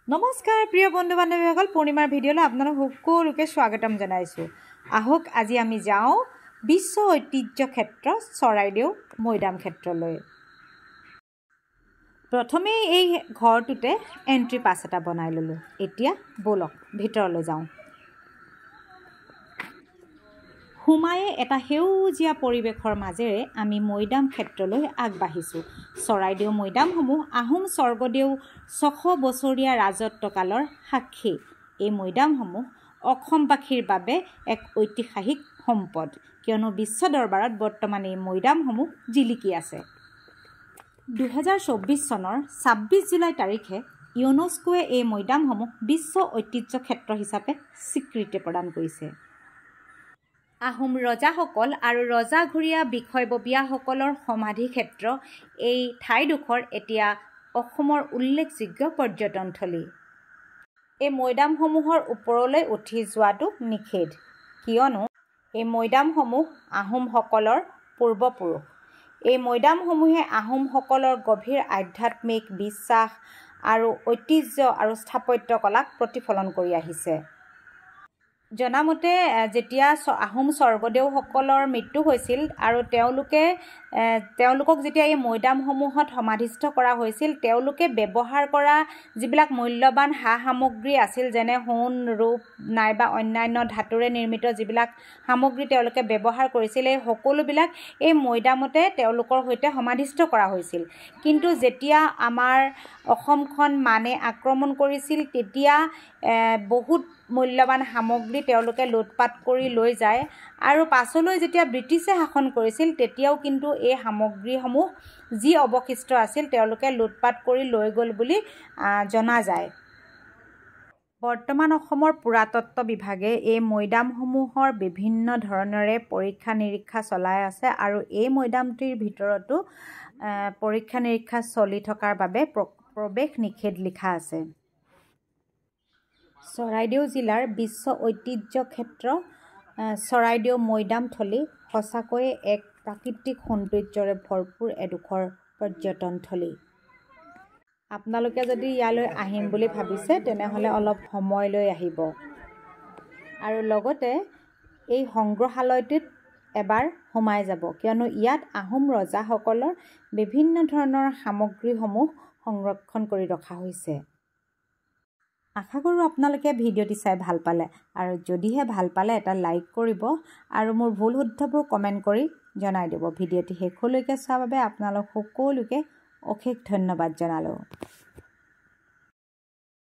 নমস্কাৰ প্ৰিয় বন্ধু বান্ধৱীসকল, পূৰ্ণিমাৰ ভিডিঅ'লৈ আপোনালোক সকলোকে স্বাগতম জনাইছোঁ। আহক আজি আমি যাওঁ বিশ্ব ঐতিহ্য ক্ষেত্ৰ চৰাইদেউ মৈদাম ক্ষেত্ৰলৈ। প্ৰথমে এই ঘৰটোতে এণ্ট্ৰি পাছ এটা বনাই ল'লোঁ। এতিয়া ব'লক ভিতৰলৈ যাওঁ। সোমায়ে এটা সেউজীয়া পৰিৱেশৰ মাজেৰে আমি মৈদাম ক্ষেত্ৰলৈ আগবাঢ়িছোঁ। চৰাইদেউ মৈদামসমূহ আহোম স্বৰ্গদেউ ৬০০ বছৰীয়া ৰাজত্বকালৰ সাক্ষী। এই মৈদামসমূহ অসমবাসীৰ বাবে এক ঐতিহাসিক সম্পদ, কিয়নো বিশ্ব দৰবাৰত বৰ্তমান এই মৈদামসমূহ জিলিকি আছে। ২০২৪ চনৰ ২৬ জুলাই তাৰিখে ইউনেস্কোৱে এই মৈদামসমূহ বিশ্ব ঐতিহ্য ক্ষেত্ৰ হিচাপে স্বীকৃতি প্ৰদান কৰিছে। আহোম ৰজাসকল আৰু ৰজাঘৰীয়া বিষয়ববীয়াসকলৰ সমাধি ক্ষেত্ৰ এই ঠাইডোখৰ এতিয়া অসমৰ উল্লেখযোগ্য পৰ্যটনথলী। এই মৈদামসমূহৰ ওপৰলৈ উঠি যোৱাটো নিষেধ, কিয়নো এই মৈদামসমূহ আহোমসকলৰ পূৰ্বপুৰুষ। এই মৈদামসমূহে আহোমসকলৰ গভীৰ আধ্যাত্মিক বিশ্বাস আৰু ঐতিহ্য আৰু স্থাপত্য কলাক প্ৰতিফলন কৰি আহিছে। জনামতে যেতিয়া আহোম স্বৰ্গদেউসকলৰ মৃত্যু হৈছিল আৰু তেওঁলোকক যেতিয়া এই মৈদামসমূহত সমাধিস্থ কৰা হৈছিল, তেওঁলোকে ব্যৱহাৰ কৰা যিবিলাক মূল্যৱান সা সামগ্ৰী আছিল, যেনে সোণ, ৰূপ নাইবা অন্যান্য ধাতুৰে নিৰ্মিত যিবিলাক সামগ্ৰী তেওঁলোকে ব্যৱহাৰ কৰিছিল, এই সকলোবিলাক এই মৈদামতে তেওঁলোকৰ সৈতে সমাধিস্থ কৰা হৈছিল। কিন্তু যেতিয়া আমাৰ অসমখন মানে আক্ৰমণ কৰিছিল, তেতিয়া বহুত মূল্যৱান সামগ্ৰী তেওঁলোকে লুটপাট কৰি লৈ যায় আৰু পাছলৈ যেতিয়া ব্ৰিটিছে শাসন কৰিছিল, তেতিয়াও কিন্তু এই সামগ্ৰীসমূহ যি অৱশিষ্ট আছিল তেওঁলোকে লুটপাট কৰি লৈ গ'ল বুলি জনা যায়। বৰ্তমান অসমৰ পুৰাতত্ত্ব বিভাগে এই মৈদামসমূহৰ বিভিন্ন ধৰণেৰে পৰীক্ষা নিৰীক্ষা চলাই আছে আৰু এই মৈদামটিৰ ভিতৰতো পৰীক্ষা নিৰীক্ষা চলি থকাৰ বাবে প্ৰৱেশ নিষেধ লিখা আছে। চৰাইদেউ জিলাৰ বিশ্ব ঐতিহ্য ক্ষেত্ৰ চৰাইদেউ মৈদামথলী সঁচাকৈয়ে এক প্ৰাকৃতিক সৌন্দৰ্যৰে ভৰপূৰ এডোখৰ পৰ্যটনথলী। আপোনালোকে যদি ইয়ালৈ আহিম বুলি ভাবিছে, তেনেহ'লে অলপ সময় লৈ আহিব আৰু লগতে এই সংগ্ৰহালয়টোত এবাৰ সোমাই যাব, কিয়নো ইয়াত আহোম ৰজাসকলৰ বিভিন্ন ধৰণৰ সামগ্ৰীসমূহ সংৰক্ষণ কৰি ৰখা হৈছে। আশা কৰোঁ আপোনালোকে ভিডিঅ'টি চাই ভাল পালে, আৰু যদিহে ভাল পালে এটা লাইক কৰিব আৰু মোৰ ভুল শুদ্ধবোৰ কমেণ্ট কৰি জনাই দিব। ভিডিঅ'টি শেষলৈকে চোৱাৰ বাবে আপোনালোক সকলোকে অশেষ ধন্যবাদ জনালোঁ।